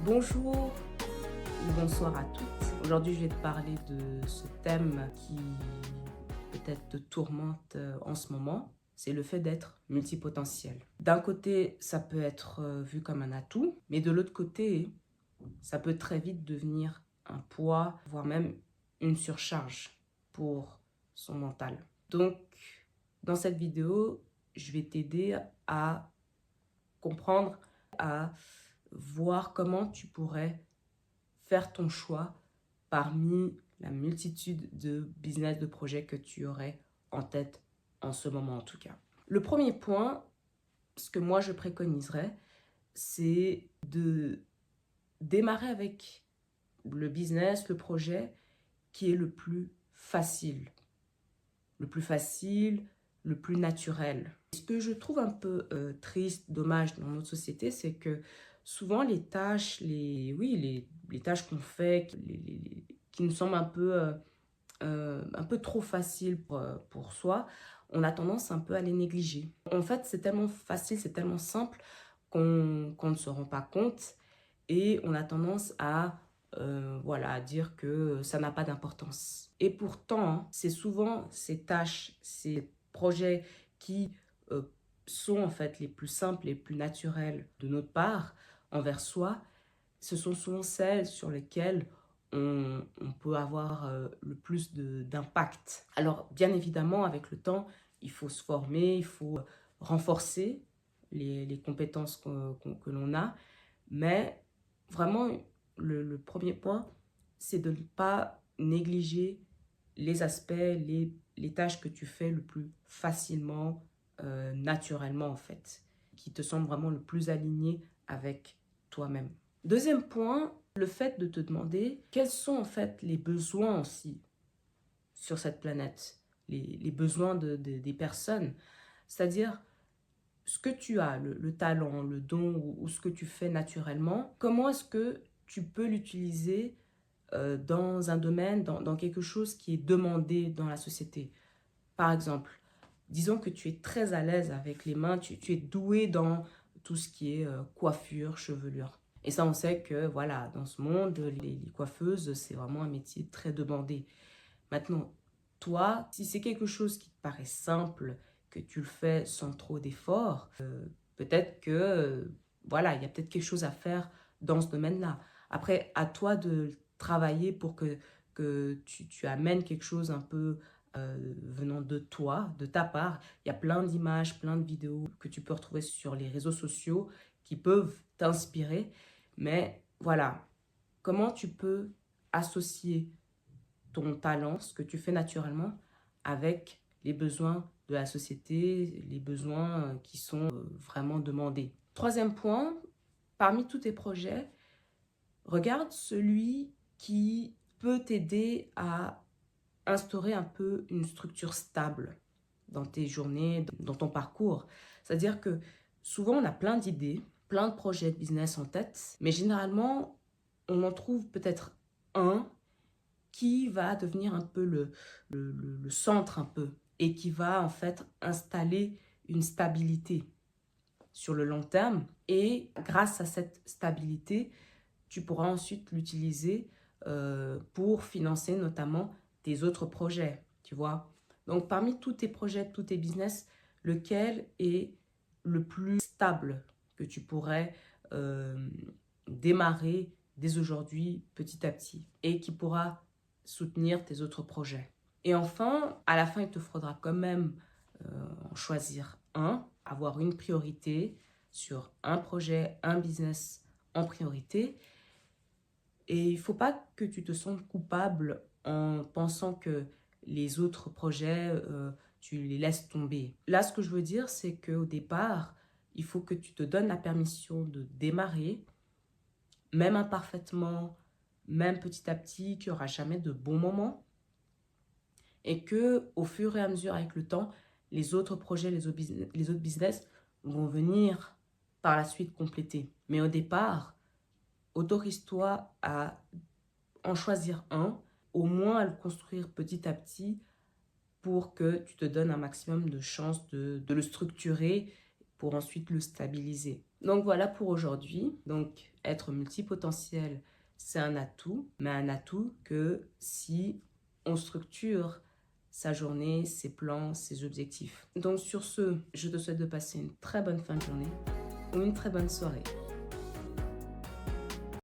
Bonjour ou bonsoir à toutes. Aujourd'hui, je vais te parler de ce thème qui peut-être te tourmente en ce moment. C'est le fait d'être multipotentiel. D'un côté, ça peut être vu comme un atout, mais de l'autre côté, ça peut très vite devenir un poids, voire même une surcharge pour son mental. Donc, dans cette vidéo, je vais t'aider à comprendre, à voir comment tu pourrais faire ton choix parmi la multitude de business, de projets que tu aurais en tête en ce moment en tout cas. Le premier point, ce que moi je préconiserais, c'est de démarrer avec le business, le projet qui est le plus facile. Le plus facile, le plus naturel. Ce que je trouve un peu triste, dommage dans notre société, c'est que souvent les tâches, les tâches qu'on fait, qui nous semblent un peu trop faciles pour soi, on a tendance un peu à les négliger. En fait, c'est tellement facile, c'est tellement simple qu'on ne se rend pas compte et on a tendance à voilà, dire que ça n'a pas d'importance. Et pourtant, hein, c'est souvent ces tâches, ces projets qui euh, sont en fait les plus simples, les plus naturels de notre part envers soi, ce sont souvent celles sur lesquelles on peut avoir le plus d'impact. Alors, bien évidemment, avec le temps, il faut se former, il faut renforcer les compétences que l'on a, mais vraiment, le premier point, c'est de ne pas négliger les aspects, les tâches que tu fais le plus facilement, naturellement en fait, qui te semblent vraiment le plus aligné avec toi-même. Deuxième point, le fait de te demander quels sont en fait les besoins aussi sur cette planète, les besoins des personnes. C'est-à-dire, ce que tu as, le talent, le don ou ce que tu fais naturellement, comment est-ce que tu peux l'utiliser dans un domaine, dans quelque chose qui est demandé dans la société. Par exemple, disons que tu es très à l'aise avec les mains, tu es doué dans tout ce qui est coiffure, chevelure. Et ça, on sait que voilà, dans ce monde, les coiffeuses, c'est vraiment un métier très demandé. Maintenant, toi, si c'est quelque chose qui te paraît simple, que tu le fais sans trop d'efforts, peut-être que, voilà, il y a peut-être quelque chose à faire dans ce domaine-là. Après, à toi de travailler pour que tu amènes quelque chose un peu venant de toi, de ta part. Il y a plein d'images, plein de vidéos que tu peux retrouver sur les réseaux sociaux qui peuvent t'inspirer. Mais voilà, comment tu peux associer ton talent, ce que tu fais naturellement, avec les besoins de la société, les besoins qui sont vraiment demandés. Troisième point, parmi tous tes projets, regarde celui qui peut t'aider à instaurer un peu une structure stable dans tes journées, dans ton parcours. C'est-à-dire que souvent on a plein d'idées, plein de projets de business en tête, mais généralement on en trouve peut-être un qui va devenir un peu le centre un peu et qui va en fait installer une stabilité sur le long terme. Et grâce à cette stabilité, tu pourras ensuite l'utiliser pour financer notamment tes autres projets, tu vois. Donc parmi tous tes projets, tous tes business, lequel est le plus stable que tu pourrais démarrer dès aujourd'hui, petit à petit, et qui pourra soutenir tes autres projets. Et enfin, à la fin, il te faudra quand même en choisir un, avoir une priorité sur un projet, un business en priorité. Et il ne faut pas que tu te sentes coupable en pensant que les autres projets, tu les laisses tomber. Là, ce que je veux dire, c'est qu'au départ, il faut que tu te donnes la permission de démarrer, même imparfaitement, même petit à petit, qu'il n'y aura jamais de bons moments. Et que au fur et à mesure, avec le temps, les autres projets, les autres business vont venir par la suite compléter. Mais au départ, autorise-toi à en choisir un, au moins à le construire petit à petit pour que tu te donnes un maximum de chances de le structurer pour ensuite le stabiliser. Donc voilà pour aujourd'hui. Donc être multipotentiel, c'est un atout, mais un atout que si on structure sa journée, ses plans, ses objectifs. Donc sur ce, je te souhaite de passer une très bonne fin de journée ou une très bonne soirée.